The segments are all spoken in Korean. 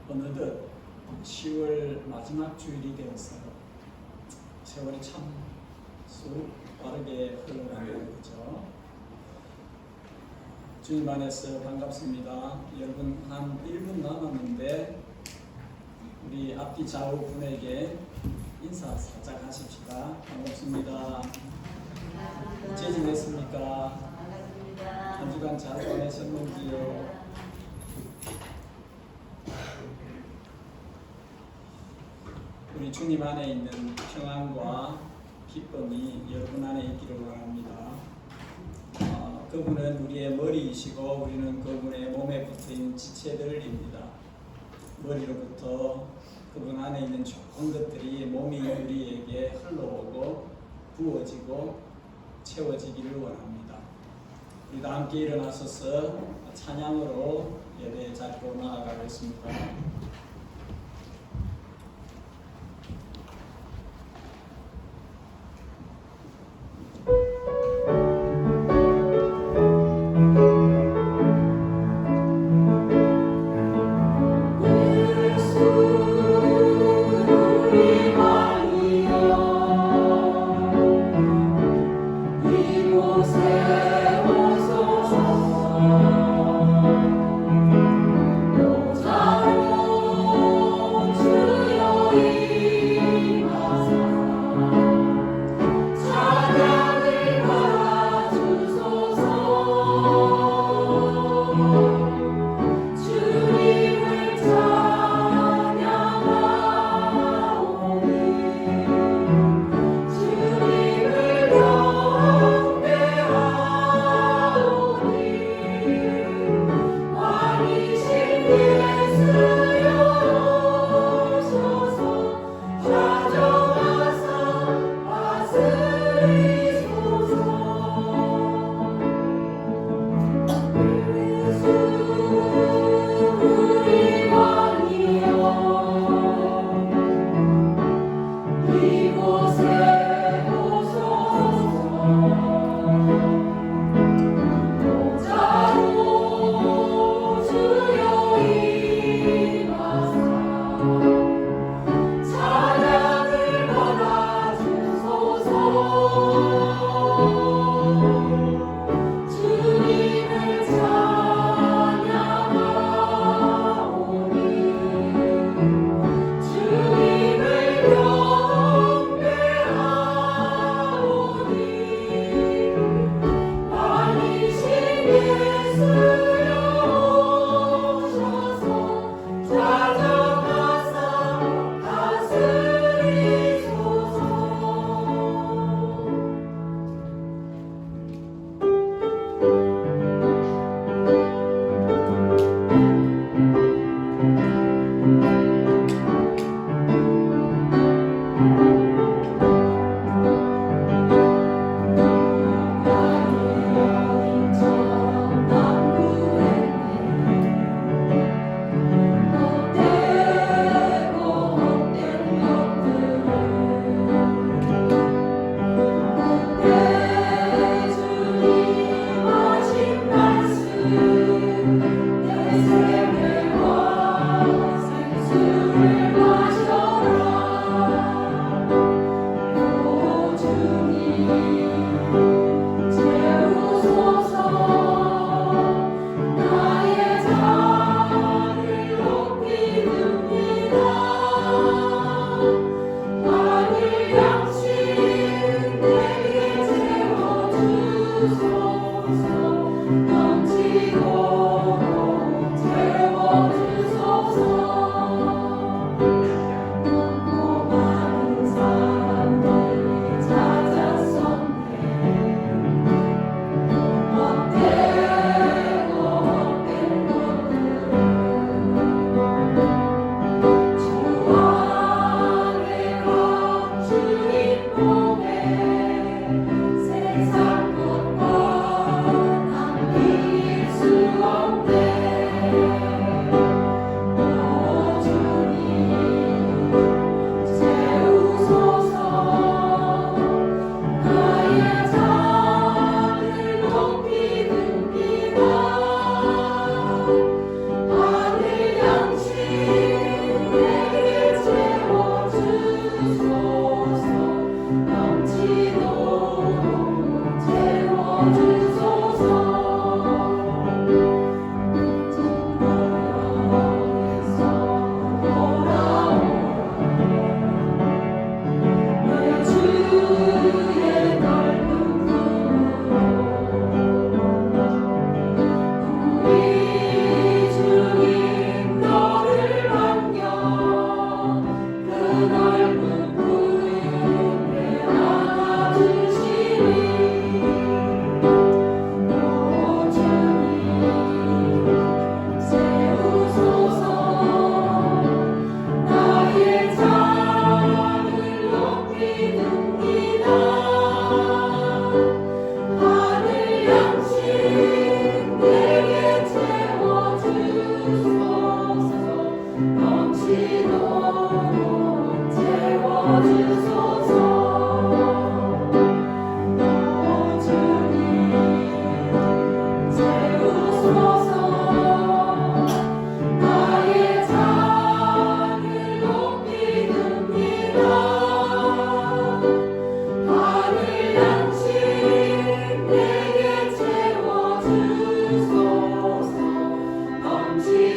어느덧 10월 마지막 주일이 되어서 세월이 참 쑥 빠르게 흘러가는 거죠. 주님 안에서 반갑습니다. 여러분 한 1분 남았는데 우리 앞뒤 좌우 분에게 인사 살짝 하십시다. 반갑습니다. 어째 지냈습니까? 한 주간 잘 보내셨는지요? 우리 주님 안에 있는 평안과 기쁨이 여러분 안에 있기를 원합니다. 그분은 우리의 머리이시고 우리는 그분의 몸에 붙어있는 지체들입니다. 머리로부터 그분 안에 있는 좋은 것들이 몸이 우리에게 흘러오고 부어지고 채워지기를 원합니다. 우리 다 함께 일어나셔서 찬양으로 예배 자리로 나아가겠습니다. 오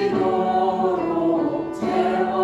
넘치도록 채워주소서.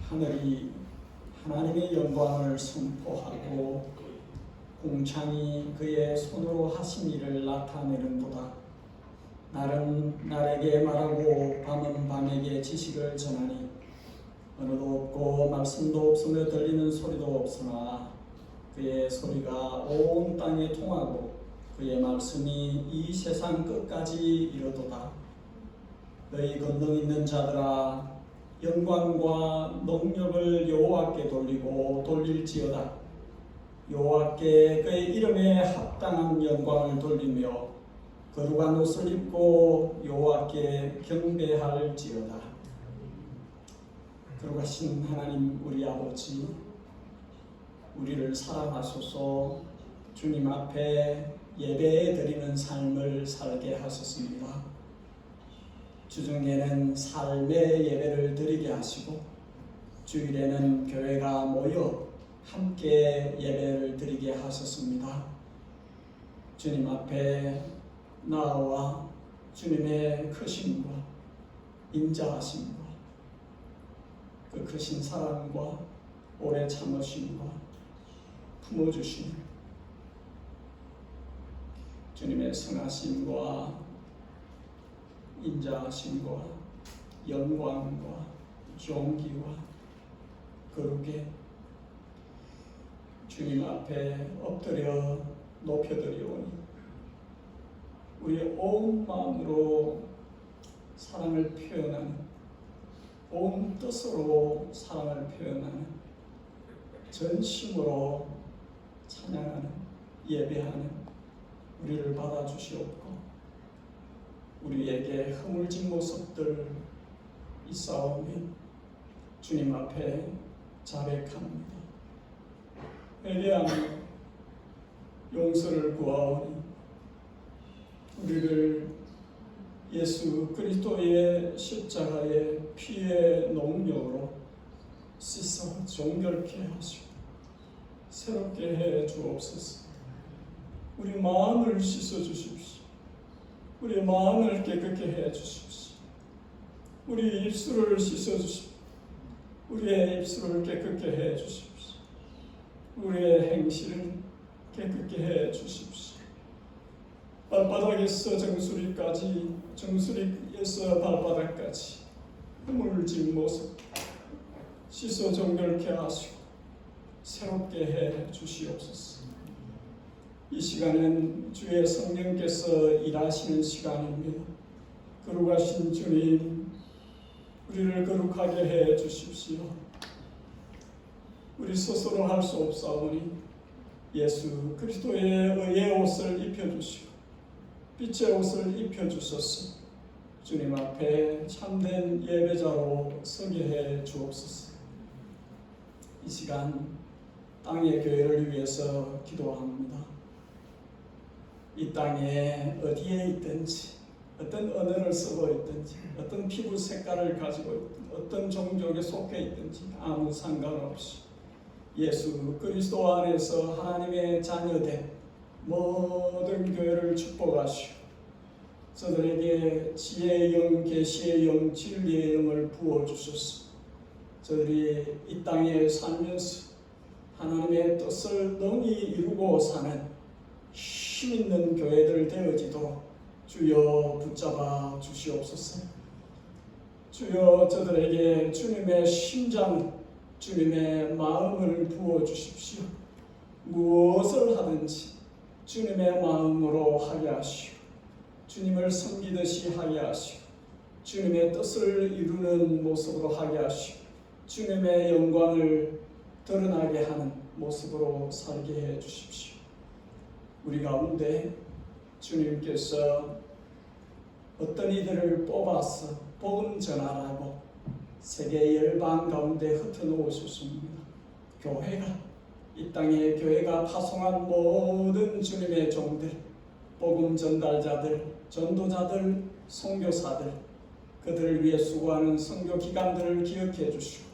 하늘이 하나님의 영광을 선포하고 궁창이 그의 손으로 하신 일을 나타내는도다. 날은 날에게 말하고 밤은 밤에게 지식을 전하니 언어도 없고 말씀도 없으며 들리는 소리도 없으나 그의 소리가 온 땅에 통하고 그의 말씀이 이 세상 끝까지 이르도다. 너희 권능 있는 자들아, 영광과 능력을 여호와께 돌리고 돌릴지어다. 여호와께 그의 이름에 합당한 영광을 돌리며 거룩한 옷을 입고 여호와께 경배할지어다. 거룩하신 하나님 우리 아버지, 우리를 사랑하소서. 주님 앞에 예배 드리는 삶을 살게 하셨습니다. 주중에는 삶의 예배를 드리게 하시고 주일에는 교회가 모여 함께 예배를 드리게 하셨습니다. 주님 앞에 나와 주님의 크심과 인자하심과 그 크신 사랑과 오래 참으심과 품어주심, 주님의 선하심과 인자하심과 영광과 존귀와 거룩에 주님 앞에 엎드려 높여드리오니 우리의 온 마음으로 사랑을 표현하는, 온 뜻으로 사랑을 표현하는, 전심으로 찬양하는, 예배하는 우리를 받아주시옵고 우리에게 허물진 모습들 있사오면 주님 앞에 자백합니다. 회개하며 용서를 구하오니 우리를 예수 그리스도의 십자가의 피의 능력으로 씻어 정결케 하시고 새롭게 해 주옵소서. 우리 마음을 씻어 주십시오. 우리 마음을 깨끗게 해 주십시오. 우리 입술을 씻어 주십시오. 우리의 입술을 깨끗게 해 주십시오. 우리의 행실을 깨끗게 해 주십시오. 발바닥에서 정수리까지, 정수리에서 발바닥까지 허물진 모습 씻어 정결케 하시고 새롭게 해 주시옵소서. 이 시간은 주의 성령께서 일하시는 시간입니다. 거룩하신 주님, 우리를 거룩하게 해 주십시오. 우리 스스로 할 수 없사오니 예수 그리스도의 의의 옷을 입혀주시고 빛의 옷을 입혀주소서. 주님 앞에 참된 예배자로 서게 해 주옵소서. 이 시간 땅의 교회를 위해서 기도합니다. 이 땅에 어디에 있든지, 어떤 언어를 쓰고 있든지, 어떤 피부 색깔을 가지고 있든지, 어떤 종족에 속해 있든지 아무 상관없이 예수 그리스도 안에서 하나님의 자녀된 모든 교회를 축복하시오. 저들에게 지혜의 영, 계시의 영, 진리의 영을 부어주소서. 저들이 이 땅에 살면서 하나님의 뜻을 능히 이루고 사는 힘있는 교회들 되어지도록 주여 붙잡아 주시옵소서. 주여 저들에게 주님의 심장, 주님의 마음을 부어주십시오. 무엇을 하든지 주님의 마음으로 하게 하시오. 주님을 섬기듯이 하게 하시오. 주님의 뜻을 이루는 모습으로 하게 하시오. 주님의 영광을 드러나게 하는 모습으로 살게 해 주십시오. 우리 가운데 주님께서 어떤 이들을 뽑아서 복음 전하라고 세계 열방 가운데 흩어놓으셨습니다. 교회가, 이 땅에 교회가 파송한 모든 주님의 종들, 복음 전달자들, 전도자들, 선교사들, 그들을 위해 수고하는 선교 기관들을 기억해 주시고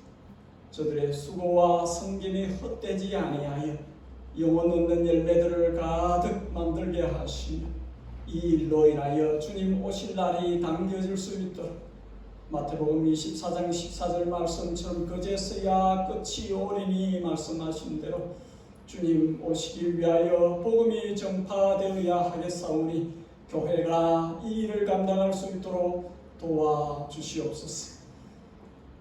저들의 수고와 섬김이 헛되지 아니하여 영원 없는 열매들을 가득 만들게 하시며 이 일로 인하여 주님 오실 날이 당겨질 수 있도록 마태복음 24장 14절 말씀처럼 그제서야 끝이 오리니 말씀하신 대로 주님 오시기 위하여 복음이 전파되어야 하겠사오니 교회가 이 일을 감당할 수 있도록 도와주시옵소서.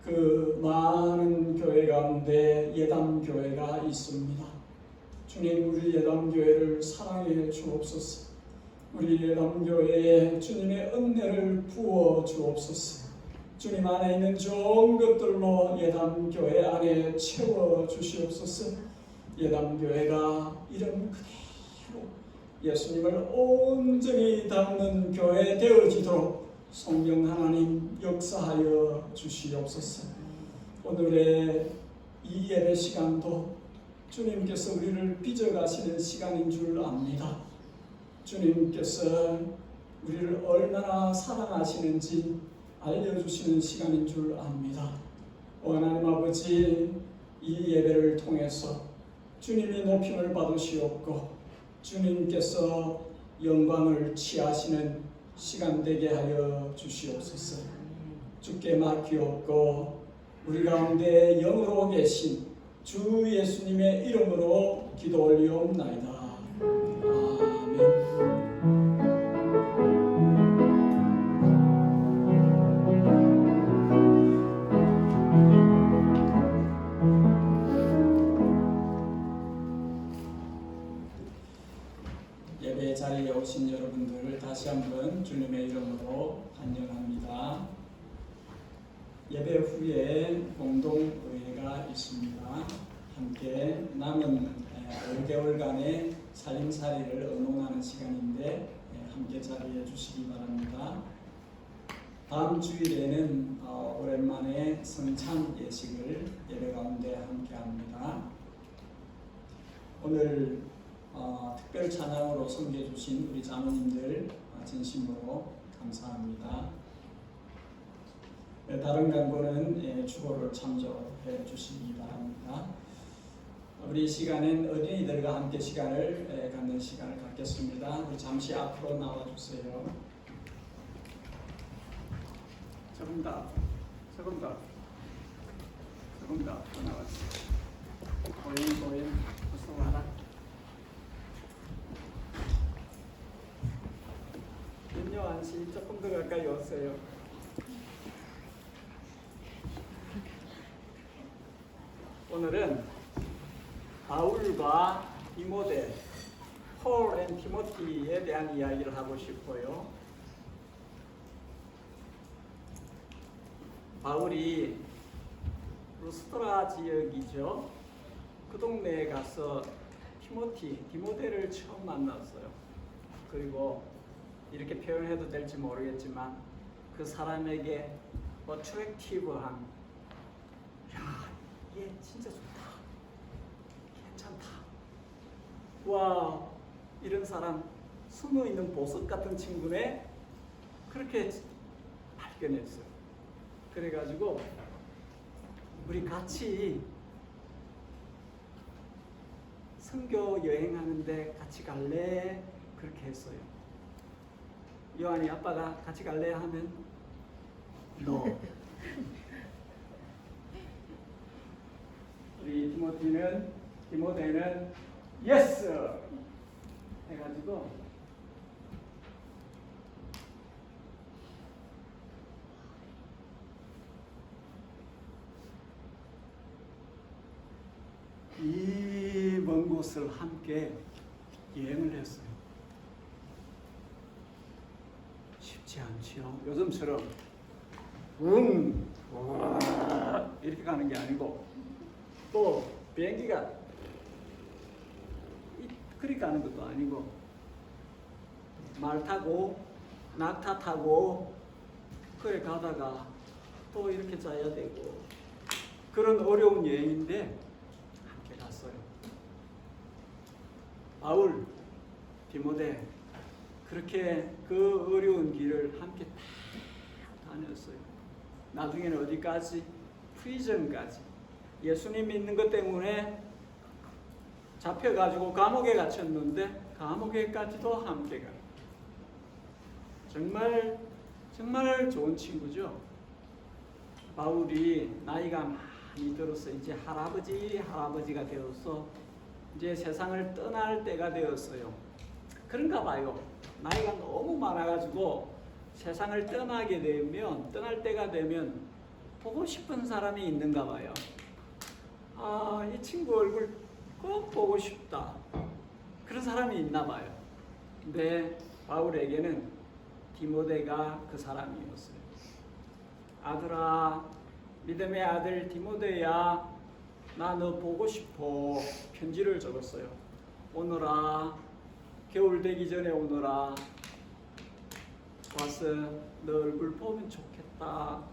그 많은 교회 가운데 예담교회가 있습니다. 주님, 우리 예담교회를 사랑해 주옵소서. 우리 예담교회에 주님의 은혜를 부어 주옵소서. 주님 안에 있는 좋은 것들로 예담교회 안에 채워 주시옵소서. 예담교회가 이름 그대로 예수님을 온전히 닮는 교회 되어지도록 성령 하나님 역사하여 주시옵소서. 오늘의 이 예배 시간도 주님께서 우리를 빚어가시는 시간인 줄 압니다. 주님께서 우리를 얼마나 사랑하시는지 알려주시는 시간인 줄 압니다. 하나님 아버지, 이 예배를 통해서 주님이 높임을 받으시옵고 주님께서 영광을 취하시는 시간 되게 하여 주시옵소서. 주께 맡기옵고 우리 가운데 영으로 계신 주 예수님의 이름으로 기도 올리옵나이다. 아멘. 예배 자리에 오신 여러분들 다시 한번 주님의 이름으로 환영합니다. 예배 후에 공동의회가 있습니다. 함께 남은 5개월간의 살림살이를 의논하는 시간인데 함께 자리해 주시기 바랍니다. 다음 주일에는 오랜만에 성찬 예식을 예배 가운데 함께 합니다. 오늘 특별 찬양으로 섬겨 주신 우리 자매님들 진심으로 감사합니다. 다른 간구는 주보를 참조해 주시기 바랍니다. 우리 시간엔 어린이들과 함께 시간을 갖는 시간을 갖겠습니다. 우리 잠시 앞으로 나와 주세요. 조금 더 앞으로 나와주세요. 보임 어서 와라. 윤여한 씨 조금 더 가까이 오세요. 오늘은 바울과 디모데, 폴 앤 티모티에 대한 이야기를 하고 싶어요. 바울이 루스트라 지역이죠. 그 동네에 가서 디모데를 처음 만났어요. 그리고 이렇게 표현해도 될지 모르겠지만 그 사람에게 어트랙티브한, 야, 얘 진짜 좋다, 괜찮다, 와, 이런 사람, 숨어있는 보석 같은 친구네, 그렇게 발견했어요. 그래가지고 우리 같이 선교 여행하는데 같이 갈래? 그렇게 했어요. 요한이 아빠가 같이 갈래? 하면 no. 우리 디모데는 yes 해가지고 이 먼 곳을 함께 여행을 했어요. 쉽지 않지요. 요즘처럼 이렇게 가는 게 아니고, 또 비행기가 그리 가는 것도 아니고, 말 타고 낙타 타고 그래 가다가 또 이렇게 자야 되고, 그런 어려운 여행인데 함께 갔어요. 바울, 디모데 그렇게 그 어려운 길을 함께 다 다녔어요. 나중에는 어디까지? 프리즌까지. 예수님 믿는 것 때문에 잡혀가지고 감옥에 갇혔는데 감옥에까지도 함께 가요. 정말 좋은 친구죠. 바울이 나이가 많이 들어서 이제 할아버지가 되어서 이제 세상을 떠날 때가 되었어요. 그런가 봐요. 나이가 너무 많아가지고 세상을 떠날 때가 되면 보고 싶은 사람이 있는가 봐요. 아, 이 친구 얼굴 꼭 보고 싶다. 그런 사람이 있나 봐요. 근데 바울에게는 디모데가 그 사람이었어요. 아들아, 믿음의 아들 디모데야, 나 너 보고 싶어. 편지를 적었어요. 오너라, 겨울 되기 전에 오너라. 와서 너 얼굴 보면 좋겠다.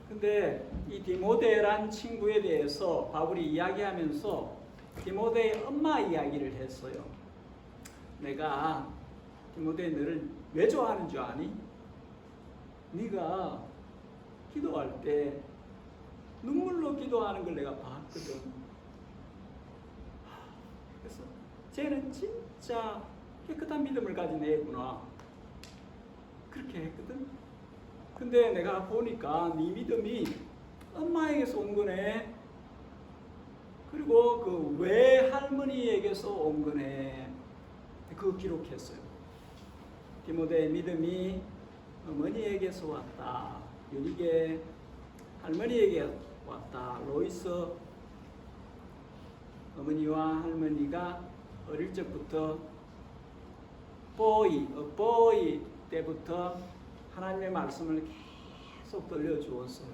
근데 이 디모데란 친구에 대해서 바울이 이야기하면서 디모데의 엄마 이야기를 했어요. 내가 디모데 너를 왜 좋아하는 줄 아니? 네가 기도할 때 눈물로 기도하는 걸 내가 봤거든. 그래서 쟤는 진짜 깨끗한 믿음을 가진 애구나. 그렇게 했거든. 근데 내가 보니까 네 믿음이 엄마에게서 온 거네. 그리고 그 외할머니에게서 온 거네. 그거 기록했어요. 디모데의 믿음이 어머니에게서 왔다. 유니게 할머니에게 왔다. 로이스 어머니와 할머니가 어릴 적부터 보이 때부터 하나님의 말씀을 계속 들려주었어요.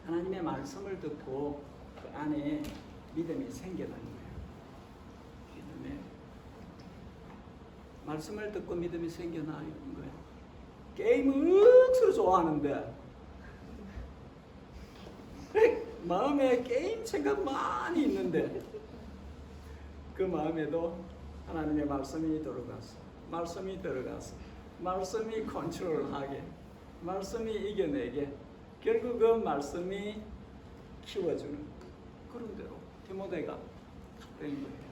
하나님의 말씀을 듣고 그 안에 믿음이 생겨난 거예요. 믿음에 말씀을 듣고 믿음이 생겨나는 거예요. 게임을 억수로 좋아하는데 마음에 게임 생각 많이 있는데 그 마음에도 하나님의 말씀이 들어가서 말씀이 컨트롤하게, 말씀이 이겨내게, 결국 그 말씀이 키워주는 그런 대로 디모데가 된 거예요.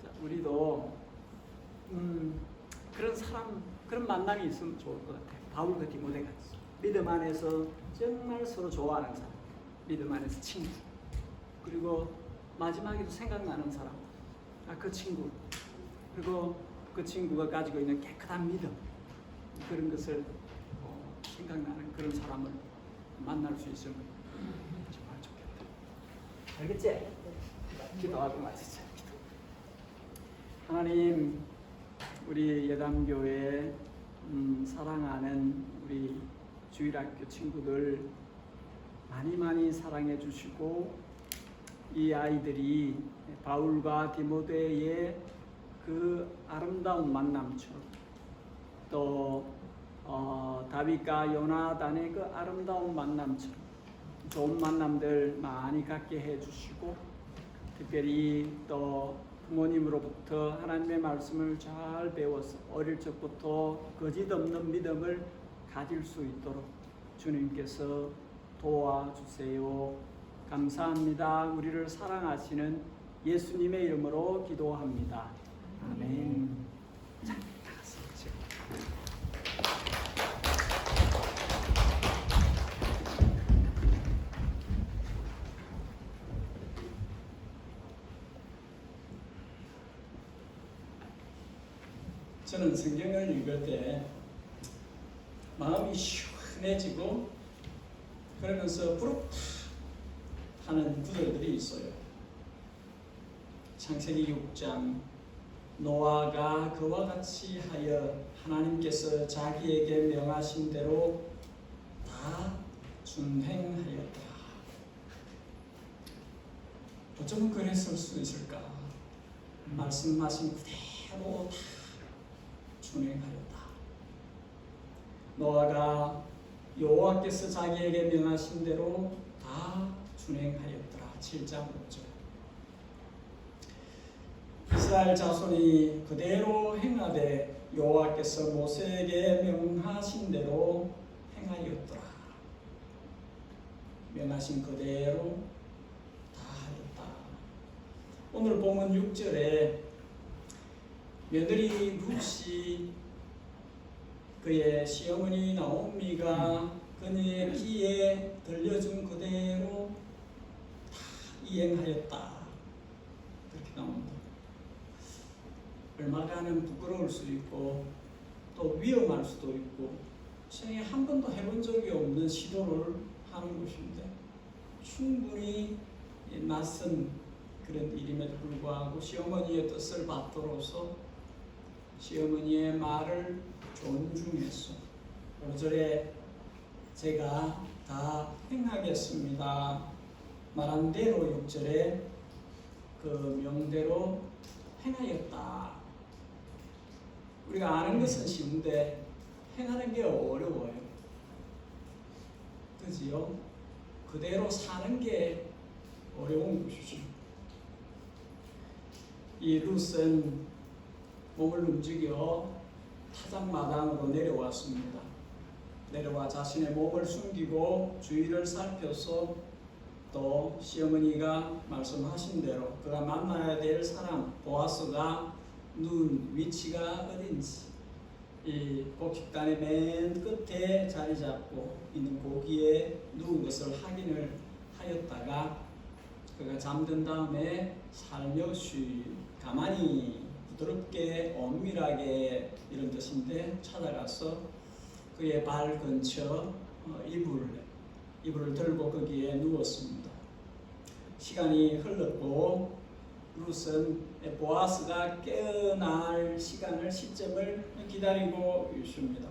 자, 우리도 그런 사람, 그런 만남이 있으면 좋을 것 같아요. 바울과 디모데 같이 믿음 안에서 정말 서로 좋아하는 사람, 믿음 안에서 친구, 그리고 마지막에도 생각나는 사람, 그 친구, 그리고 그 친구가 가지고 있는 깨끗한 믿음, 그런 것을 생각나는 그런 사람을 만날 수 있으면 정말 좋겠다. 알겠지? 기도하고 마치자. 하나님, 우리 예담교회 사랑하는 우리 주일학교 친구들 많이 사랑해 주시고, 이 아이들이 바울과 디모데의 그 아름다운 만남처럼, 또 다윗과 요나단의 그 아름다운 만남처럼 좋은 만남들 많이 갖게 해주시고, 특별히 또 부모님으로부터 하나님의 말씀을 잘 배워서 어릴 적부터 거짓 없는 믿음을 가질 수 있도록 주님께서 도와주세요. 감사합니다. 우리를 사랑하시는 예수님의 이름으로 기도합니다. 아멘. 자, 나가서 저는 성경을 읽을 때 마음이 시원해지고 그러면서 부럽다 하는 구절들이 있어요. 창세기 6장, 노아가 그와 같이 하여 하나님께서 자기에게 명하신 대로 다 준행하였다. 어쩌면 그랬을 수 있을까? 말씀하신 그대로 다 준행하였다. 노아가 여호와께서 자기에게 명하신 대로 다 준행하였더라. 7장 5절. 이스라엘 자손이 그대로 행하되 여호와께서 모세에게 명하신 대로 행하였더라. 명하신 그대로 다 하였다. 오늘 본문 6절에 며느리 룻이 그의 시어머니 나오미가 그녀의 귀에 들려준 그대로 다 이행하였다. 그렇게 나옵니다. 얼마간은 부끄러울 수 있고 또 위험할 수도 있고 생에 한 번도 해본 적이 없는 시도를 하는 것인데 충분히 낯선 그런 일임에도 불구하고 시어머니의 뜻을 받들어서 시어머니의 말을 존중해서 5절에 제가 다 행하겠습니다 말한 대로 6절에 그 명대로 행하였다. 우리가 아는 것은 쉬운데 행하는 게 어려워요. 그지요? 그대로 사는 게 어려운 것이죠. 이 룻은 몸을 움직여 타작마당으로 내려왔습니다. 내려와 자신의 몸을 숨기고 주위를 살펴서 또 시어머니가 말씀하신 대로 그가 만나야 될 사람 보아스가 누운 위치가 어딘지 이 곡식단의 맨 끝에 자리 잡고 있는 고기에 누운 것을 확인을 하였다가 그가 잠든 다음에 살며시 가만히 부드럽게 엄밀하게 이런 뜻인데 찾아가서 그의 발 근처 이불을 들고 거기에 누웠습니다. 시간이 흘렀고 룻은 보아스가 깨어날 시점을 기다리고 있습니다.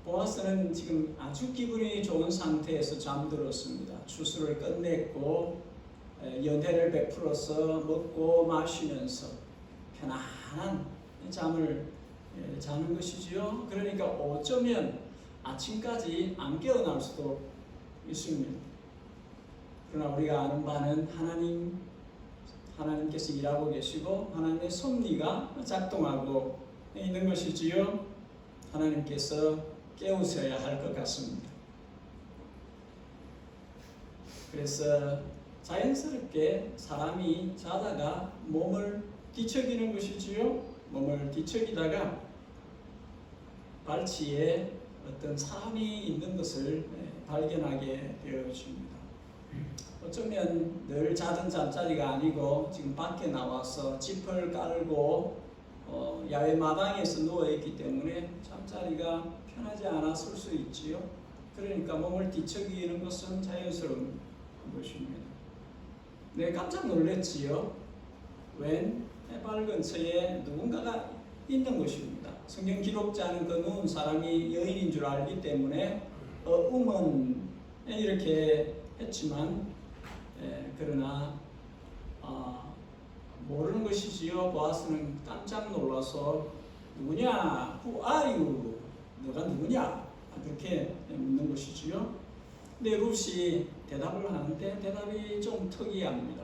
보아스는 지금 아주 기분이 좋은 상태에서 잠들었습니다. 추수를 끝냈고 연회를 베풀어서 먹고 마시면서 편안한 잠을 자는 것이지요. 그러니까 어쩌면 아침까지 안 깨어날 수도 있습니다. 그러나 우리가 아는 바는 하나님께서 일하고 계시고 하나님의 섭리가 작동하고 있는 것이지요. 하나님께서 깨우셔야 할 것 같습니다. 그래서 자연스럽게 사람이 자다가 몸을 뒤척이는 것이지요. 몸을 뒤척이다가 발치에 어떤 사람이 있는 것을 발견하게 되어집니다. 어쩌면 늘 자던 잠자리가 아니고 지금 밖에 나와서 짚을 깔고 야외 마당에서 누워있기 때문에 잠자리가 편하지 않았을 수 있지요. 그러니까 몸을 뒤척이는 것은 자연스러운 것입니다. 네, 깜짝 놀랐지요. 웬 발 근처에 누군가가 있는 것입니다. 성경 기록자는 그 누운 사람이 여인인 줄 알기 때문에 이렇게 했지만 그러나 모르는 것이지요. 보아스는 깜짝 놀라서 누구냐? Who are you? 너가 누구냐? 그렇게 묻는 것이지요. 근데 룻이 대답을 하는데 대답이 좀 특이합니다.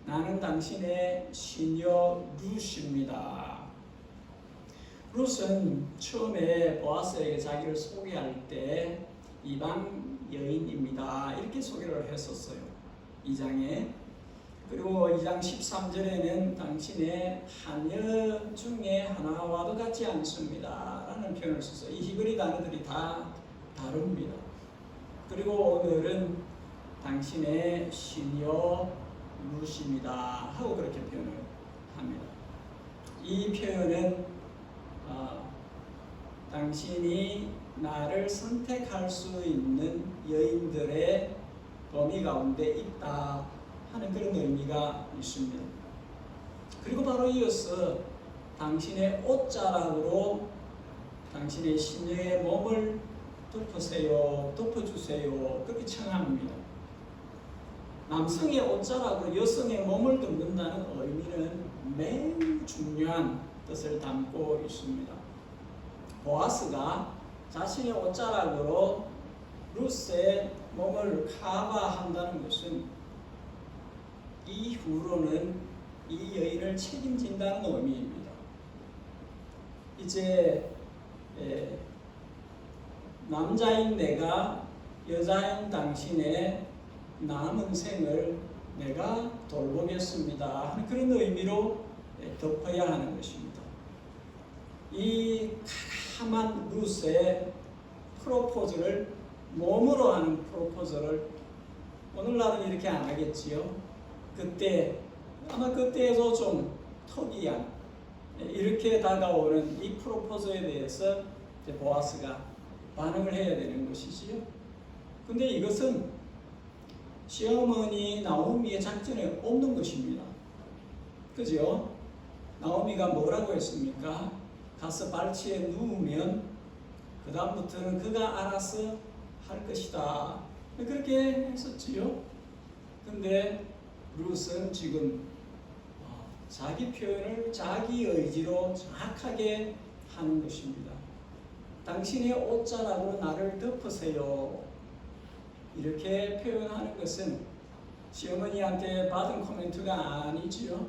나는 당신의 시녀 룻입니다. 룻은 처음에 보아스에게 자기를 소개할 때 이방 여인입니다. 이렇게 소개를 했었어요. 2장에. 그리고 2장 13절에는 당신의 하녀 중에 하나와도 같지 않습니다. 라는 표현을 썼어요. 이 히브리 단어들이 다 다릅니다. 그리고 오늘은 당신의 시녀 룻입니다. 하고 그렇게 표현을 합니다. 이 표현은 당신이 나를 선택할 수 있는 여인들의 범위 가운데 있다 하는 그런 의미가 있습니다. 그리고 바로 이어서 당신의 옷자락으로 당신의 시녀의 몸을 덮으세요, 덮어주세요 그렇게 청합니다. 남성의 옷자락으로 여성의 몸을 덮는다는 의미는 매우 중요한 뜻을 담고 있습니다. 보아스가 자신의 옷자락으로 룻의 몸을 커버한다는 것은 이후로는 이 여인을 책임진다는 의미입니다. 이제 남자인 내가 여자인 당신의 남은 생을 내가 돌보겠습니다 하는 그런 의미로 덮어야 하는 것입니다. 이 가감한 루스의 프로포즈를 몸으로 하는 프로포즈를 오늘날은 이렇게 안 하겠지요. 그때 아마 그때에도 좀 특이한 이렇게 다가오는 이 프로포즈에 대해서 보아스가 반응을 해야 되는 것이지요. 근데 이것은 시어머니 나오미의 작전에 없는 것입니다. 그죠? 나오미가 뭐라고 했습니까? 가서 발치에 누우면 그 다음부터는 그가 알아서 할 것이다. 그렇게 했었지요. 근데 룻은 지금 자기 표현을 자기 의지로 정확하게 하는 것입니다. 당신의 옷자락으로 나를 덮으세요. 이렇게 표현하는 것은 시어머니한테 받은 코멘트가 아니지요.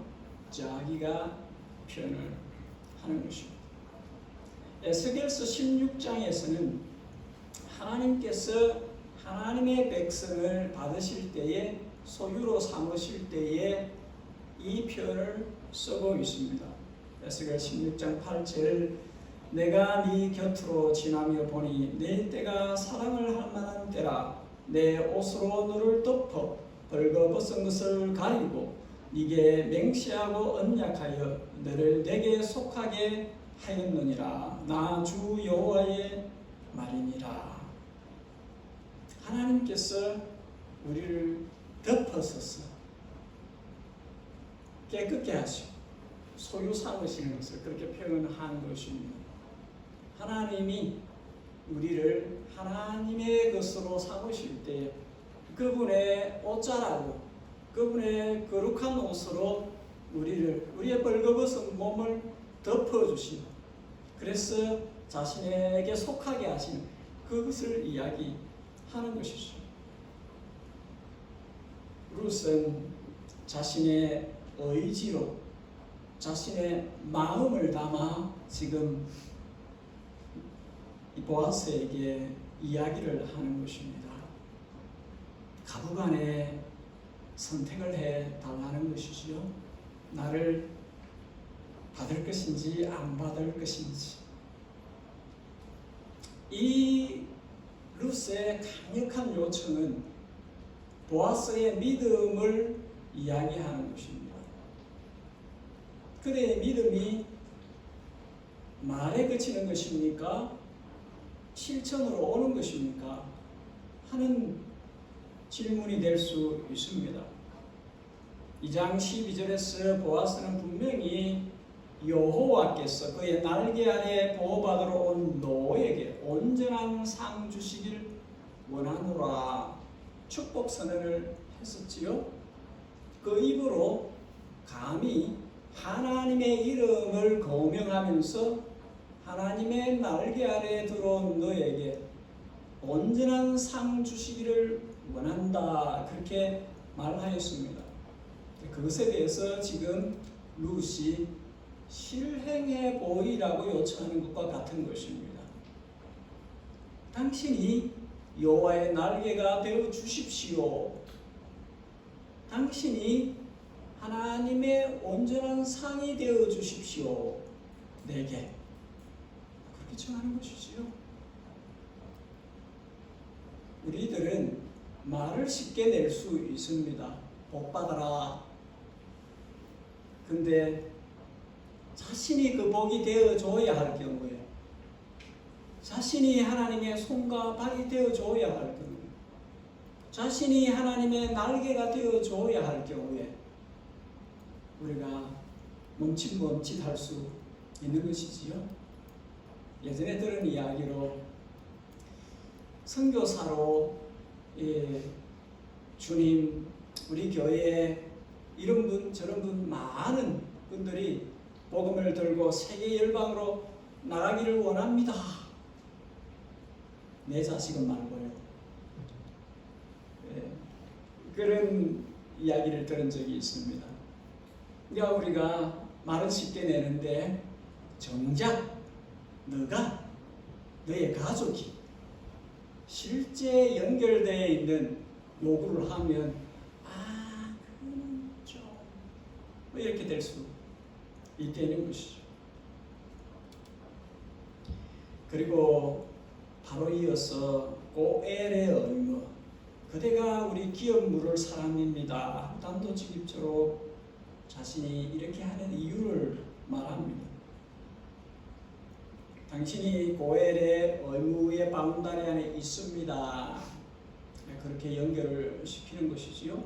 자기가 표현을 하는 것입니다. 에스겔서 16장에서는 하나님께서 하나님의 백성을 받으실 때에 소유로 삼으실 때에 이 표현을 쓰고 있습니다. 에스겔 16장 8절 내가 네 곁으로 지나며 보니 내 때가 사랑을 할 만한 때라 내 옷으로 너를 덮어 벌거벗은 것을 가리고 네게 맹세하고 언약하여 너를 내게 속하게 하였느니라 나 주 여호와의 말이니라. 하나님께서 우리를 덮어서서 깨끗게 하시고 소유 삼으시는 것을 그렇게 표현한 것입니다. 하나님이 우리를 하나님의 것으로 삼으실 때 그분의 옷자락으로 그분의 거룩한 옷으로 우리의 벌거벗은 몸을 덮어주시고 그래서 자신에게 속하게 하시는 그것을 이야기하는 것이죠. 룻은 자신의 의지로 자신의 마음을 담아 지금 보아스에게 이야기를 하는 것입니다. 가부간에 선택을 해 달라는 것이지요. 나를 받을 것인지 안 받을 것인지. 이 룻의 강력한 요청은 보아스의 믿음을 이야기하는 것입니다. 그대의 믿음이 말에 그치는 것입니까? 실천으로 오는 것입니까? 하는 질문이 될 수 있습니다. 2장 12절에서 보아스는 분명히 여호와께서 그의 날개 아래 보호받으러 온 노에게 온전한 상 주시길 원하노라 축복 선언을 했었지요. 그 입으로 감히 하나님의 이름을 거명하면서 하나님의 날개 아래에 들어온 너에게 온전한 상 주시기를 원한다 그렇게 말하였습니다. 그것에 대해서 지금 룻이 실행해 보이라고 요청하는 것과 같은 것입니다. 당신이 여호와의 날개가 되어 주십시오. 당신이 하나님의 온전한 상이 되어 주십시오. 내게 그렇게 청하는 것이지요. 우리들은 말을 쉽게 낼 수 있습니다. 복 받아라. 근데 자신이 그 복이 되어줘야 할 경우에 자신이 하나님의 손과 발이 되어줘야 할 경우에 자신이 하나님의 날개가 되어줘야 할 경우에 우리가 멈칫멈칫할 수 있는 것이지요. 예전에 들은 이야기로 선교사로 주님 우리 교회에 이런 분 저런 분 많은 분들이 복음을 들고 세계 열방으로 나가기를 원합니다. 내 자식은 말고요. 그런 이야기를 들은 적이 있습니다. 그러니까 우리가 말은 쉽게 내는데 정작 너의 가족이 실제 연결되어 있는 요구를 하면 그건 좀 이렇게 될 수 있다는 것이죠. 그리고 바로 이어서 고엘의 의무, 그대가 우리 기업물을 사람입니다. 단도직입적으로 자신이 이렇게 하는 이유를 말합니다. 당신이 고엘의 의무의 바운다리 안에 있습니다. 그렇게 연결을 시키는 것이지요.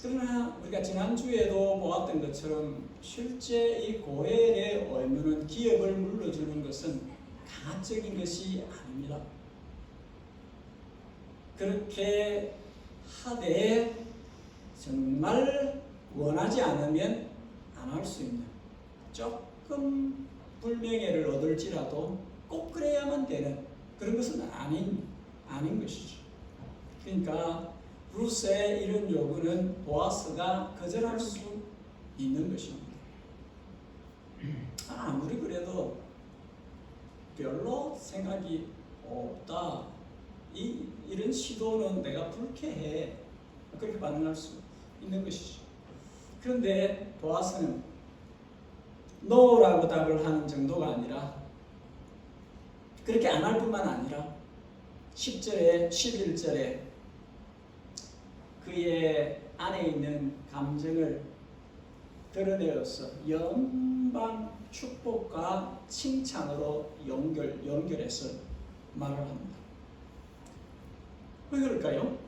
그러나 우리가 지난주에도 보았던 것처럼 실제 이 고엘의 의무는 기업을 물러주는 것은 강압적인 것이 아닙니다. 그렇게 하되 정말 원하지 않으면 안 할 수 있는, 조금 불명예를 얻을지라도 꼭 그래야만 되는 그런 것은 아닌 것이죠. 그러니까 루스의 이런 요구는 보아스가 거절할 수 있는 것입니다. 아무리 그래도 별로 생각이 없다, 이런 시도는 내가 불쾌해, 그렇게 반응할 수 있는 것이죠. 그런데 보아스는 노라고 답을 하는 정도가 아니라, 그렇게 안 할 뿐만 아니라 10절에 11절에 그의 안에 있는 감정을 드러내어서 영방 축복과 칭찬으로 연결해서 말을 합니다. 왜 그럴까요?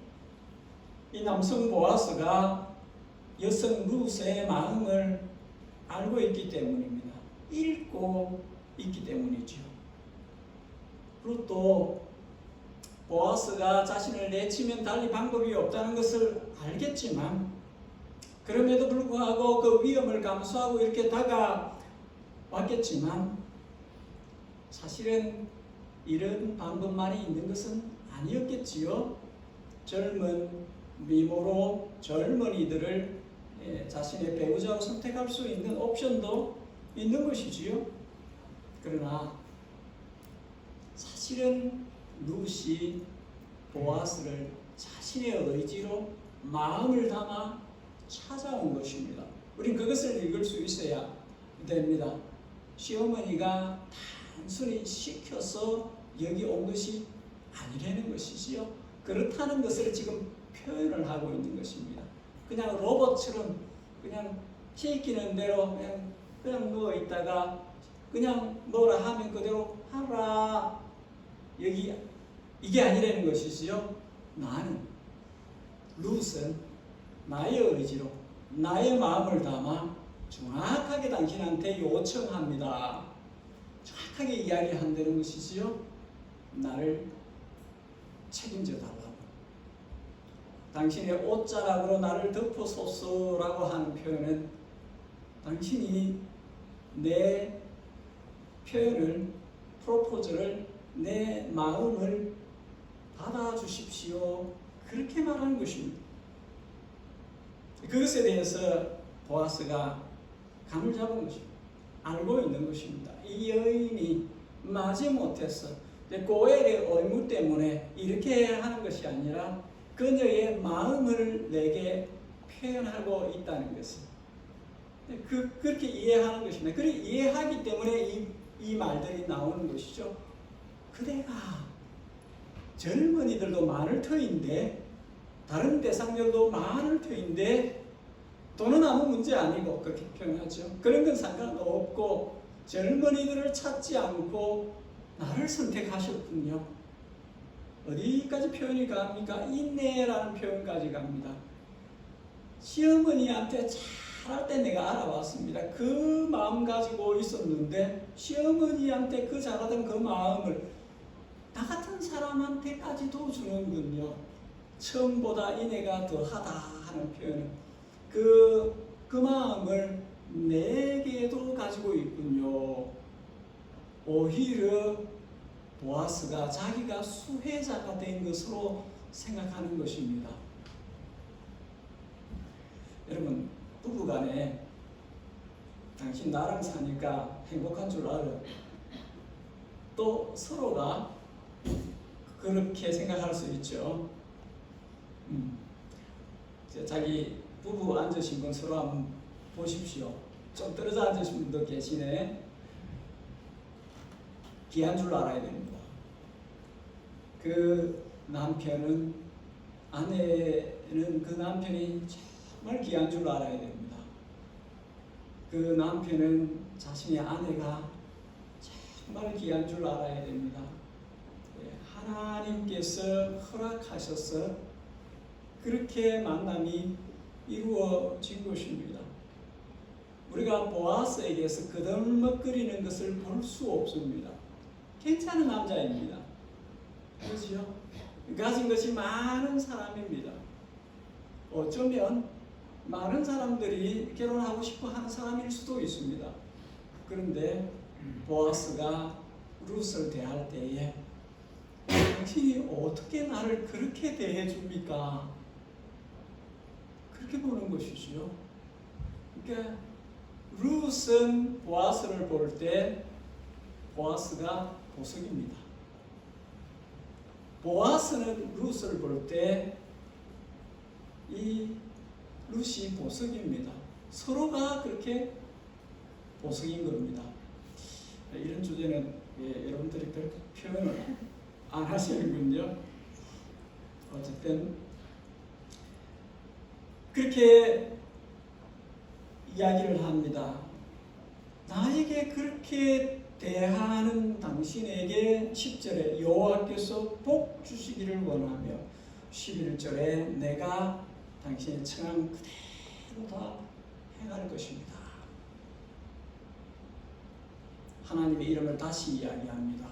이 남성 보아스가 여성 루스의 마음을 알고 있기 때문입니다. 읽고 있기 때문이죠. 그리고 또 보아스가 자신을 내치면 달리 방법이 없다는 것을 알겠지만, 그럼에도 불구하고 그 위험을 감수하고 이렇게 다가왔겠지만, 사실은 이런 방법만이 있는 것은 아니었겠지요. 젊은 미모로 젊은이들을 자신의 배우자로 선택할 수 있는 옵션도 있는 것이지요. 그러나 사실은 룻이 보아스를 자신의 의지로 마음을 담아 찾아온 것입니다. 우린 그것을 읽을 수 있어야 됩니다. 시어머니가 단순히 시켜서 여기 온 것이 아니라는 것이지요. 그렇다는 것을 지금 표현을 하고 있는 것입니다. 그냥 로봇처럼 그냥 시키는 대로 그냥 누워 있다가 그냥 뭐라 하면 그대로 하라, 여기 이게 아니라는 것이지요. 나는 룻은 나의 의지로 나의 마음을 담아 정확하게 당신한테 요청합니다. 정확하게 이야기한다는 것이지요. 나를 책임져 달라고. 당신의 옷자락으로 나를 덮어소서라고 하는 표현은 당신이 내 표현을, 프로포즈를, 내 마음을 받아주십시오, 그렇게 말하는 것입니다. 그것에 대해서 보아스가 감을 잡은 것입니다. 알고 있는 것입니다. 이 여인이 마지못해서 고엘의 의무 때문에 이렇게 하는 것이 아니라 그녀의 마음을 내게 표현하고 있다는 것을 그렇게 이해하는 것입니다. 그렇게 이해하기 때문에 이 말들이 나오는 것이죠. 그대가 젊은이들도 많을 터인데, 다른 대상들도 많을 터인데, 돈은 아무 문제 아니고 그렇게 표현하죠. 그런 건 상관없고 젊은이들을 찾지 않고 나를 선택하셨군요. 어디까지 표현이 갑니까? 인내라는 표현까지 갑니다. 시어머니한테 잘할 때 내가 알아봤습니다. 그 마음 가지고 있었는데 시어머니한테 그 잘하던 그 마음을 나 같은 사람한테까지도 주는군요. 처음보다 인애가 더하다 하는 표현은 그 마음을 내게도 가지고 있군요. 오히려 보아스가 자기가 수혜자가 된 것으로 생각하는 것입니다. 여러분, 부부간에 당신 나랑 사니까 행복한 줄 알아. 또 서로가 그렇게 생각할 수 있죠. 자기 부부 앉으신 분 서로 한번 보십시오. 좀 떨어져 앉으신 분도 계시네. 귀한 줄 알아야 됩니다. 그 남편은, 아내는 그 남편이 정말 귀한 줄 알아야 됩니다. 그 남편은 자신의 아내가 정말 귀한 줄 알아야 됩니다. 하나님께서 허락하셔서 그렇게 만남이 이루어진 것입니다. 우리가 보아스에게서 거들먹거리는 것을 볼 수 없습니다. 괜찮은 남자입니다. 그렇죠? 가진 것이 많은 사람입니다. 어쩌면 많은 사람들이 결혼하고 싶어 하는 사람일 수도 있습니다. 그런데 보아스가 룻을 대할 때에 당신이 어떻게 나를 그렇게 대해줍니까? 그렇게 보는 것이죠. 그러니까 룻은 보아스를 볼 때 보아스가 보석입니다. 보아스는 룻을 볼 때 이 룻이 보석입니다. 서로가 그렇게 보석인 겁니다. 이런 주제는 여러분들이 별 표현을 안 하시는군요. 어쨌든 그렇게 이야기를 합니다. 나에게 그렇게 대하는 당신에게 10절에 여호와께서 복 주시기를 원하며 11절에 내가 당신의 청한 그대로 다 행할 것입니다. 하나님의 이름을 다시 이야기합니다.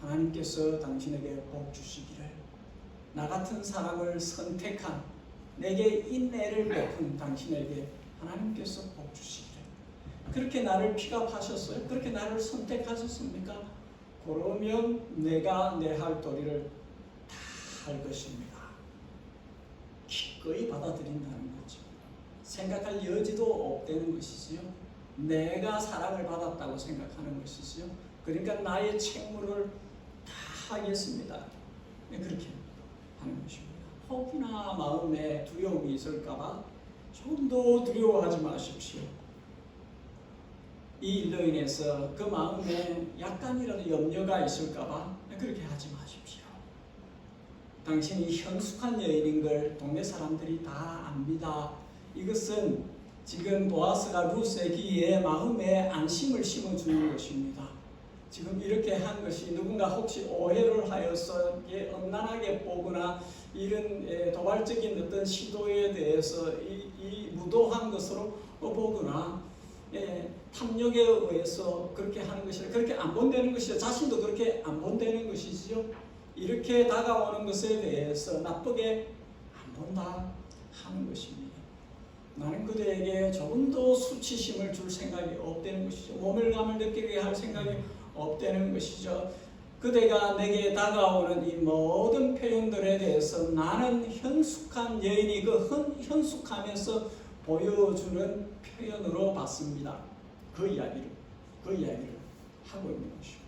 하나님께서 당신에게 복 주시기를, 나 같은 사람을 선택한, 내게 인내를 베푼 당신에게 하나님께서 복 주시기를. 그렇게 나를 픽업하셨어요? 그렇게 나를 선택하셨습니까? 그러면 내가 내 할 도리를 다 할 것입니다. 기꺼이 받아들인다는 거죠. 생각할 여지도 없다는 것이지요. 내가 사랑을 받았다고 생각하는 것이지요. 그러니까 나의 책무를 다 하겠습니다. 그렇게 하는 것입니다. 혹이나 마음에 두려움이 있을까봐 좀 더 두려워하지 마십시오. 이 일로 인해서 그 마음에 약간이라도 염려가 있을까봐 그렇게 하지 마십시오. 당신이 현숙한 여인인 걸 동네 사람들이 다 압니다. 이것은 지금 보아스가 룻의 귀에 마음에 안심을 심어주는 것입니다. 지금 이렇게 한 것이 누군가 혹시 오해를 하여서 엄난하게 보거나 이런 도발적인 어떤 시도에 대해서 이 무도한 것으로 보거나 탐욕에 의해서 그렇게 하는 것이라 그렇게 안 본다는 것이죠. 자신도 그렇게 안 본다는 것이지요. 이렇게 다가오는 것에 대해서 나쁘게 안 본다 하는 것입니다. 나는 그대에게 조금 더 수치심을 줄 생각이 없다는 것이죠. 모멸감을 느끼게 할 생각이 없다는 것이죠. 그대가 내게 다가오는 이 모든 표현들에 대해서 나는 현숙한 여인이 그 현숙하면서 보여주는 표현으로 봤습니다. 그 이야기를 하고 있는 것이죠.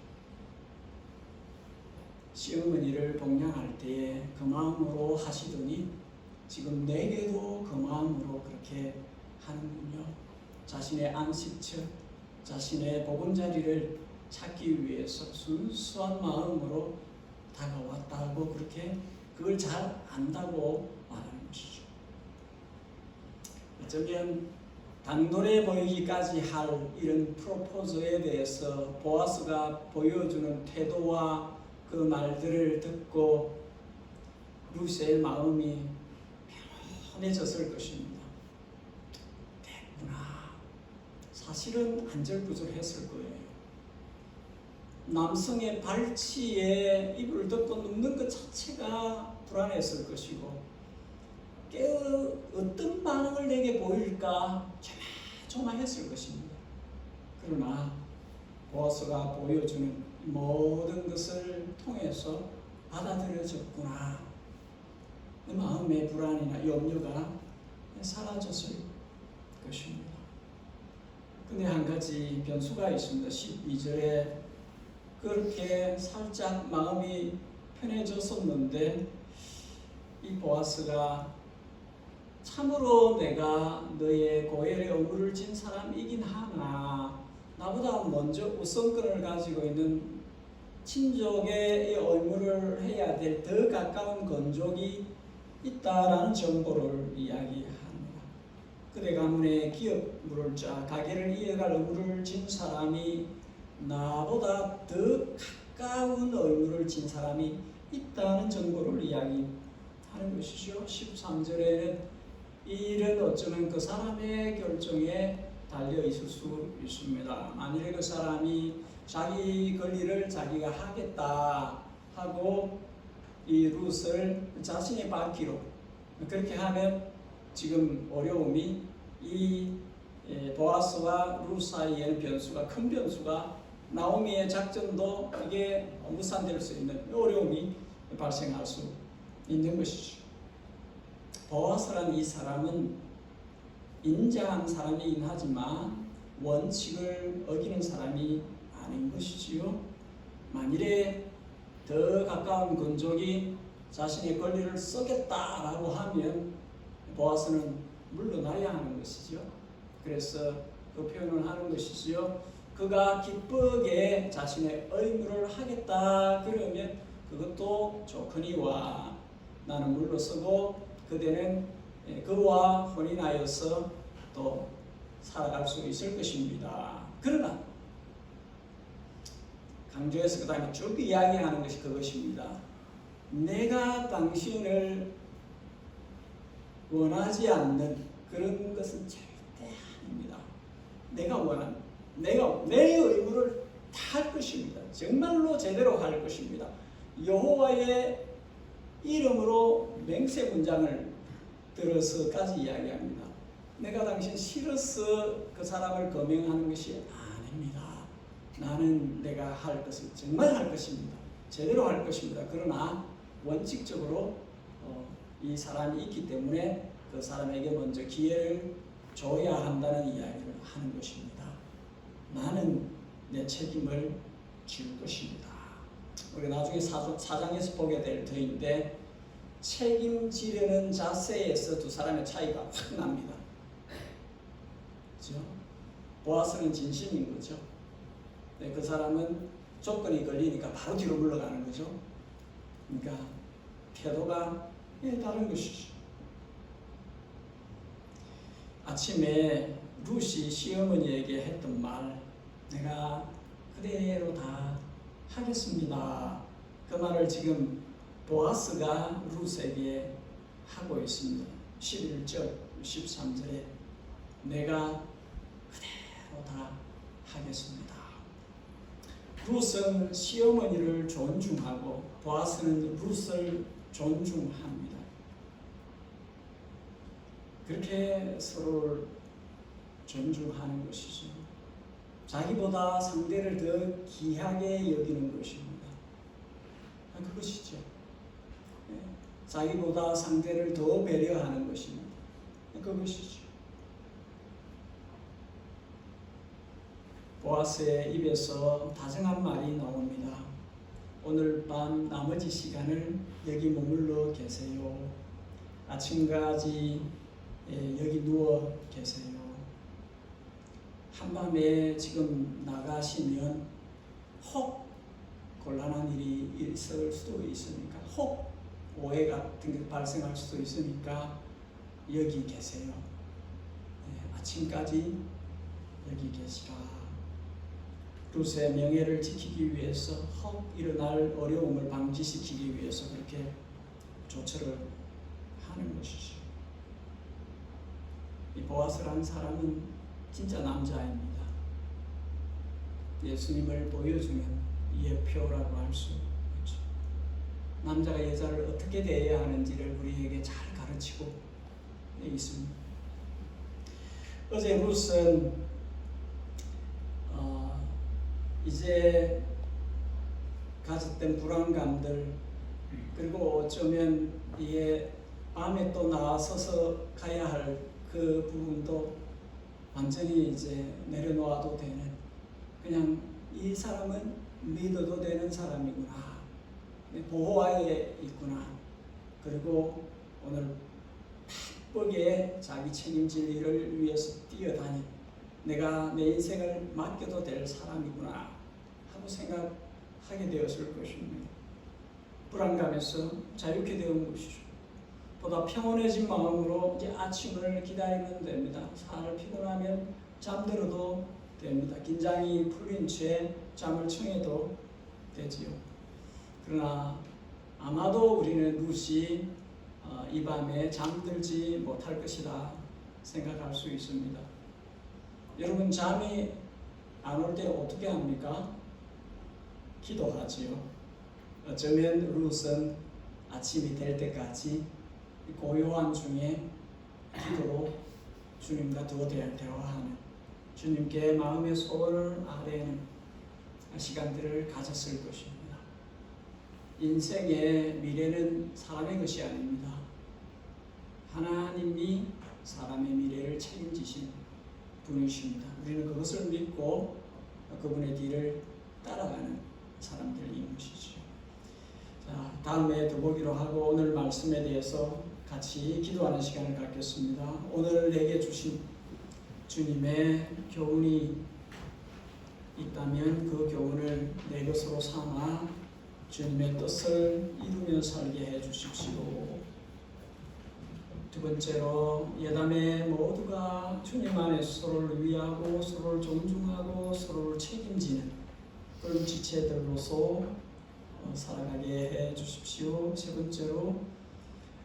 시어머니를 동냥할 때에 그 마음으로 하시더니 지금 내게도 그 마음으로 그렇게 하는군요. 자신의 안식처, 자신의 보금자리를 찾기 위해서 순수한 마음으로 다가왔다고 그렇게 그걸 잘 안다고 말하는 것이죠. 어쩌면 당돌해 보이기까지 할 이런 프로포즈에 대해서 보아스가 보여주는 태도와 그 말들을 듣고 룻의 마음이 편해졌을 것입니다. 됐구나. 사실은 안절부절했을 거예요. 남성의 발치에 입을 덮고 눕는 것 자체가 불안했을 것이고 어떤 반응을 내게 보일까 조마조마했을 것입니다. 그러나 보아스가 보여주는 모든 것을 통해서 받아들여졌구나. 마음의 불안이나 염려가 사라졌을 것입니다. 근데 한 가지 변수가 있습니다. 12절에 그렇게 살짝 마음이 편해졌었는데 이 보아스가 참으로 내가 너의 고엘의 어물을 진 사람이긴 하나 나보다 먼저 우선권을 가지고 있는 친족의 의무를 해야 될 더 가까운 건족이 있다라는 정보를 이야기합니다. 그대 가문의 기업물을 짜 가게를 이어갈 의무를 진 사람이 나보다 더 가까운 의무를 진 사람이 있다는 정보를 이야기하는 것이죠. 13절에는 이 일은 어쩌면 그 사람의 결정에 달려 있을 수 있습니다. 만일 그 사람이 자기 권리를 자기가 하겠다 하고 이 룻을 자신이 받기로 그렇게 하면 지금 어려움이 이 보아스와 룻 사이에는 변수가 큰 변수가 나오미의 작전도 이게 무산될 수 있는 어려움이 발생할 수 있는 것이죠. 보아스라는 이 사람은 인자한 사람이긴 하지만 원칙을 어기는 사람이 아닌 것이지요. 만일에 더 가까운 건족이 자신의 권리를 쓰겠다라고 하면 보아스는 물러나야 하는 것이죠. 그래서 그 표현을 하는 것이지요. 그가 기쁘게 자신의 의무를 하겠다 그러면 그것도 좋거니와 나는 물러서고 그대는 그와 혼인하여서 또 살아갈 수 있을 것입니다. 그러나 강조해서 그 다음에 쭉 이야기하는 것이 그것입니다. 내가 당신을 원하지 않는 그런 것은 절대 아닙니다. 내가 원하는 내가 내 의무를 다 할 것입니다. 정말로 제대로 할 것입니다. 여호와의 이름으로 맹세 문장을 들어서까지 이야기합니다. 내가 당신 싫어서 그 사람을 거명하는 것이 아닙니다. 나는 내가 할 것을 정말 할 것입니다. 제대로 할 것입니다. 그러나 원칙적으로 이 사람이 있기 때문에 그 사람에게 먼저 기회를 줘야 한다는 이야기를 하는 것입니다. 나는 내 책임을 질 것입니다. 우리 나중에 4장에서 보게 될 터인데 책임지려는 자세에서 두 사람의 차이가 확 납니다. 그렇죠? 보아스는 진심인 거죠. 네, 그 사람은 조건이 걸리니까 바로 뒤로 물러가는 거죠. 그러니까 태도가 다른 것이죠. 아침에 룻이 시어머니에게 했던 말, 내가 그대로 다 하겠습니다. 그 말을 지금 보아스가 룻에게 하고 있습니다. 11절, 13절에 내가 그대로 다 하겠습니다. 룻은 시어머니를 존중하고 보아스는 룻을 존중합니다. 그렇게 서로를 존중하는 것이죠. 자기보다 상대를 더 귀하게 여기는 것입니다. 그것이죠. 자기보다 상대를 더 배려하는 것입니다. 그것이죠. 보아스의 입에서 다정한 말이 나옵니다. 오늘 밤 나머지 시간을 여기 머물러 계세요. 아침까지 여기 누워 계세요. 한밤에 지금 나가시면 혹 곤란한 일이 있을 수도 있으니까 혹 오해 같은 게 발생할 수도 있으니까 여기 계세요. 아침까지 여기 계시라. 룻의 명예를 지키기 위해서 혹 일어날 어려움을 방지시키기 위해서 그렇게 조처를 하는 것이죠. 이 보아스라는 사람은 진짜 남자입니다. 예수님을 보여주는 예표라고 할 수 있죠. 남자가 여자를 어떻게 대해야 하는지를 우리에게 잘 가르치고 있습니다. 어제 룻은 이제 가졌던 불안감들 그리고 어쩌면 이게 밤에 또 나서서 가야 할 그 부분도 완전히 이제 내려놓아도 되는 그냥 이 사람은 믿어도 되는 사람이구나. 보호하에 있구나. 그리고 오늘 바쁘게 자기 책임질 일을 위해서 뛰어다니 내가 내 인생을 맡겨도 될 사람이구나 하고 생각하는 하게 되었을 것입니다. 불안감에서 자유케 되는 것이죠. 보다 평온해진 마음으로 이제 아침을 기다리면 됩니다. 사흘 피곤하면 잠들어도 됩니다. 긴장이 풀린 채 잠을 청해도 되지요. 그러나 아마도 우리는 루시 이 밤에 잠들지 못할 것이라 생각할 수 있습니다. 여러분, 잠이 안 올 때 어떻게 합니까? 기도하지요. 어쩌면 룻은 아침이 될 때까지 고요한 중에 기도로 주님과 두어 대화하는, 주님께 마음의 소원을 아뢰는 시간들을 가졌을 것입니다. 인생의 미래는 사람의 것이 아닙니다. 하나님이 사람의 미래를 책임지신 분이십니다. 우리는 그것을 믿고 그분의 뒤를 따라가는 사람들인 것이죠. 자, 다음에 더 보기로 하고 오늘 말씀에 대해서 같이 기도하는 시간을 갖겠습니다. 오늘 내게 주신 주님의 교훈이 있다면 그 교훈을 내 것으로 삼아 주님의 뜻을 이루며 살게 해 주십시오. 두 번째로, 예담의 모두가 주님 안에 서로를 위하고 서로를 존중하고 서로를 책임지는 그런 지체들로서 살아가게 해 주십시오. 세 번째로,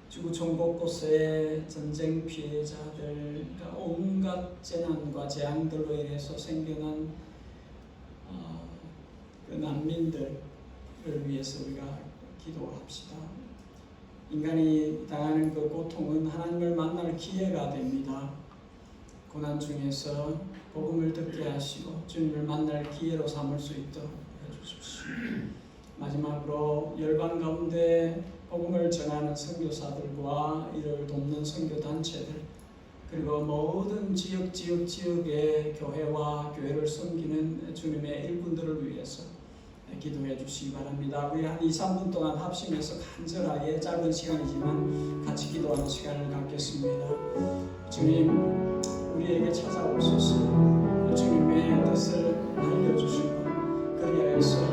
지구촌 곳곳에 전쟁 피해자들, 온갖 재난과 재앙들로 인해서 생겨난 그 난민들을 위해서 우리가 기도합시다. 인간이 당하는 그 고통은 하나님을 만날 기회가 됩니다. 고난 중에서 복음을 듣게 하시고 주님을 만날 기회로 삼을 수 있도록 해주십시오. 마지막으로, 열방 가운데 복음을 전하는 선교사들과 이를 돕는 선교단체들, 그리고 모든 지역의 교회와 교회를 섬기는 주님의 일꾼들을 위해서 기도해 주시기 바랍니다. 우리 한 2-3분 동안 합심해서 간절하게, 짧은 시간이지만 같이 기도하는 시간을 갖겠습니다. 주님, 우리에게 찾아오소서. 주님의 뜻을 알려주시고 그리하여서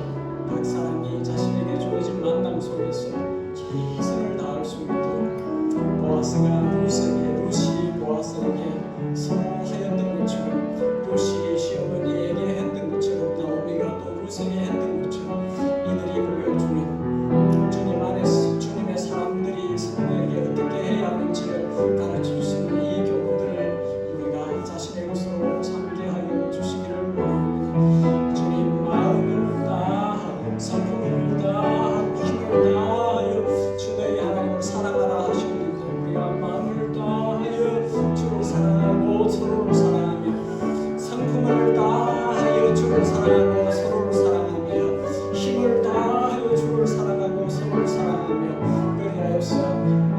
각 사람이 자신에게 주어진 만남 속에서 최선을 다할 수 있도록, 보아스가 루시 보아스에게 서하였던 것처럼, 루시 시어머니에게 했던 것처럼, 나오미가 또 루스에게 했던 것처럼 이들이 보여주는 주님 안에서 주님의 사람들이 서로에게 어떻게 해야 하는지를 가르쳐주시는 이 교훈들을 우리가 자신의 것으로 삼게 하여 주시기를 바랍니다. 주님, 마음을 다하고 성품을 다하고 힘을 다하여 주 너희 하나님을 사랑하라 하셨는데, 우리가 마음을 다하여 주를 사랑하고 서로를 사랑하며, 성품을 다하여 주를 사랑하고 서로를 사랑하며, 힘을 다하여 주를 사랑하고 서로를 사랑하며, 그리하여서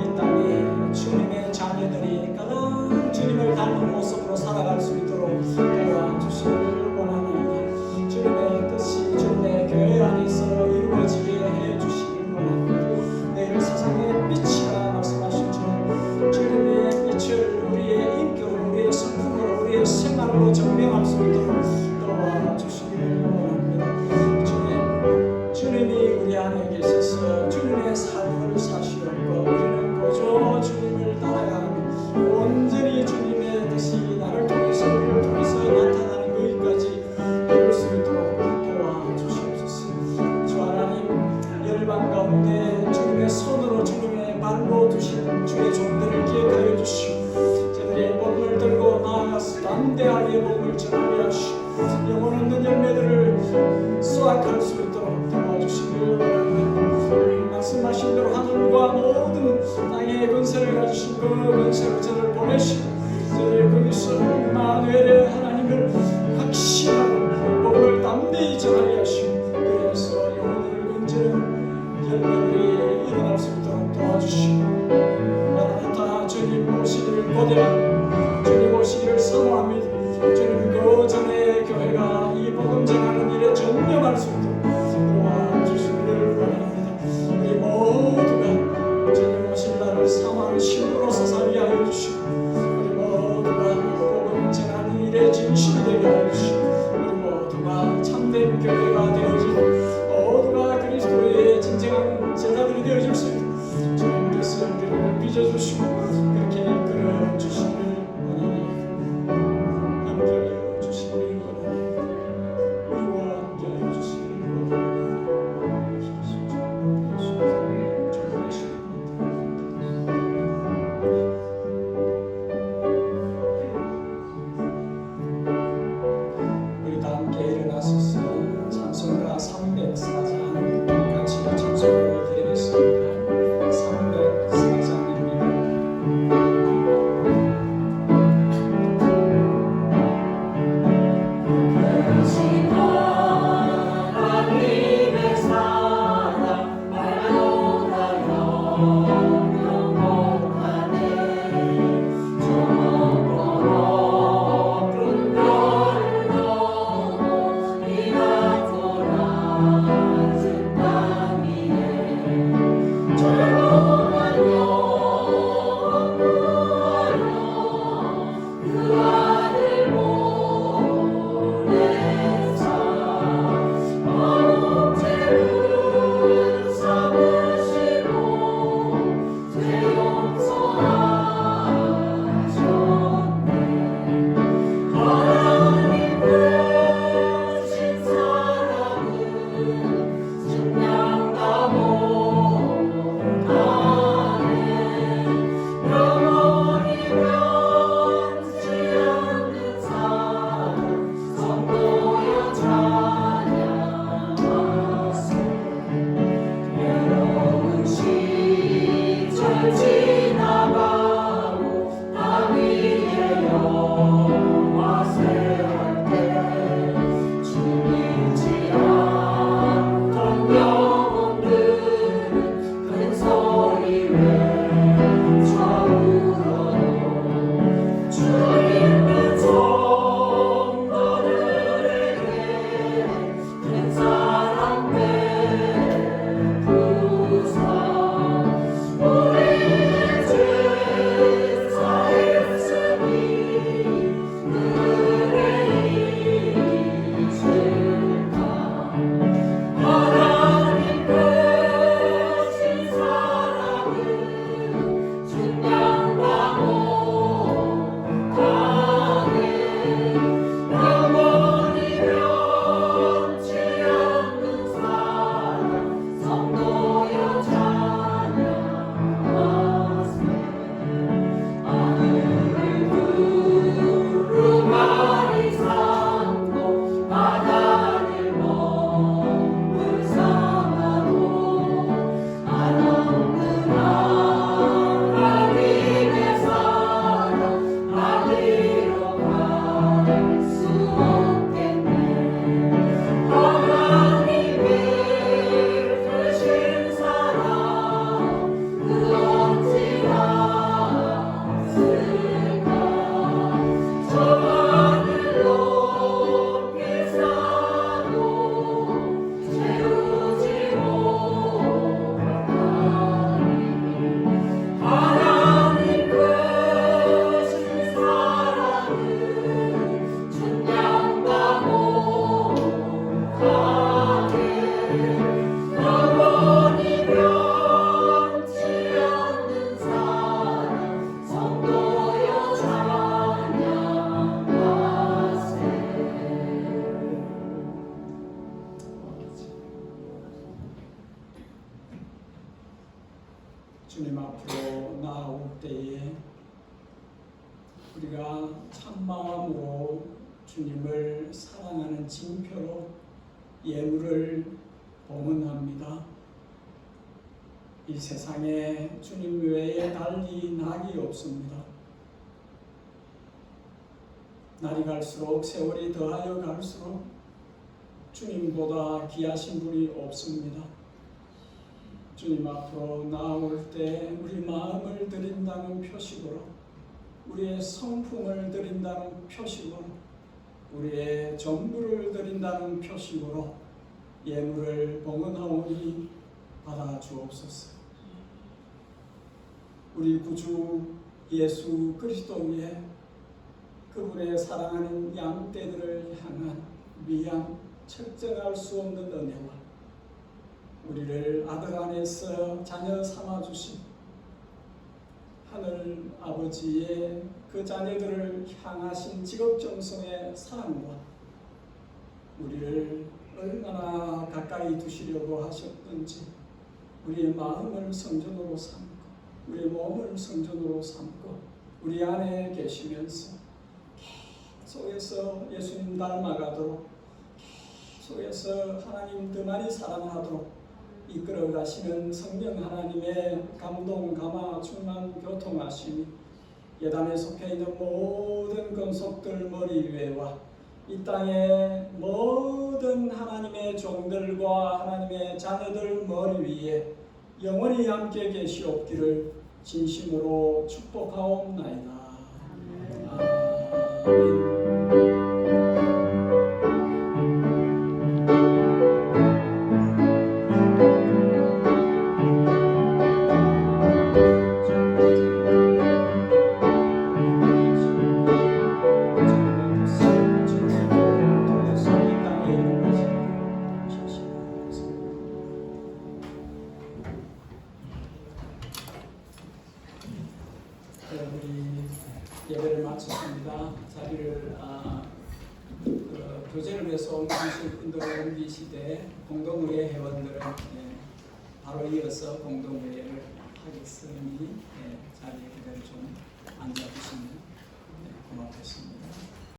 이 땅에 주님의 자녀들이 가장 주님을 닮은 모습으로 살아갈 수 있도록 도와주시기를 원하나이다. 주님의 뜻이 주님의 교회 안에서 이루어지게 해주시기를 원합니다. 내일 세상의 빛이라 말씀하신 주님의 빛을 우리의 인격으로, 우리의 성품으로, 우리의 생활로 증명할 수 있도록 도와주시기를 원합니다. 주님이 우리 안에 계셔서 주님의 삶을 사시었고, 우리는 그저 주님을 따라가며 온전히 주님의 뜻이 나를 통해서, 우리를 통해서 나타나는 거기까지 이룰 수 있도록 도와주시옵소서. 주 하나님, 열방 가운데 주님의 손으로 주님의 발로 두신 주의 종들을 기억하여 주시고, 저들이 복음을 들고 나아가서 담대하게 복음을 전하게 하시고 영혼 없는 열매들을 수확할 수 있도록 도와주시기를 바랍니다. 말씀하신 대로 하늘과 모든 땅의 권세를 가지신 그 권세로 저를 보내시고, 저를 거기서 임마누엘의 하나님을 확신하고 복음을 담대히 전하게 하시고, 그래서 영혼을 건지는 열매들이 일어날 수 있도록 도와주시고, 마라나타, 주님 오시기를 고대하고 주님 오시기를 사모합니다. 주님, 그 전에 교회가 이 복음 전하는 일에 전념할 수 있도록 도와주시기를 원합니다. 우리 모두가 주님 오실 날을 사모하는 신부로서 살게 하여 주시고, 우리 모두가 복음 전하는 일에 진심이 되게 하여 주시고, 우리 모두가 참된 교회가 되어지고 주님 앞으로 나아올 때에 우리가 참 마음으로 주님을 사랑하는 징표로 예물을 봉헌합니다. 이 세상에 주님 외에 달리 낙이 없습니다. 날이 갈수록 세월이 더하여 갈수록 주님보다 귀하신 분이 없습니다. 주님 앞으로 나아올 때 우리 마음을 드린다는 표식으로, 우리의 성품을 드린다는 표식으로, 우리의 전부를 드린다는 표식으로 예물을 봉헌하오니 받아 주옵소서. 우리 구주 예수 그리스도 위에 그분의 사랑하는 양떼들을 향한 위안, 측정할 수 없는 은혜와 우리를 아들 안에서 자녀 삼아주신 하늘 아버지의 그 자녀들을 향하신 직업정성의 사랑과 우리를 얼마나 가까이 두시려고 하셨던지 우리의 마음을 성전으로 삼고 우리의 몸을 성전으로 삼고 우리 안에 계시면서 계속해서 예수님 닮아가도록, 계속해서 하나님 더 많이 사랑하도록 이끌어 가시는 성령 하나님의 감동, 감화, 충만, 교통하심이 예단에 속해 있는 모든 권속들 머리 위에와 이 땅의 모든 하나님의 종들과 하나님의 자녀들 머리 위에 영원히 함께 계시옵기를 진심으로 축복하옵나이다. 아멘. 우리 예배를 마쳤습니다. 자리를 교제를 위해서 옮기실 분들을 옮기시되 공동의회 회원들은 바로 이어서 공동의회를 하겠으니 자리에 기다려 주시기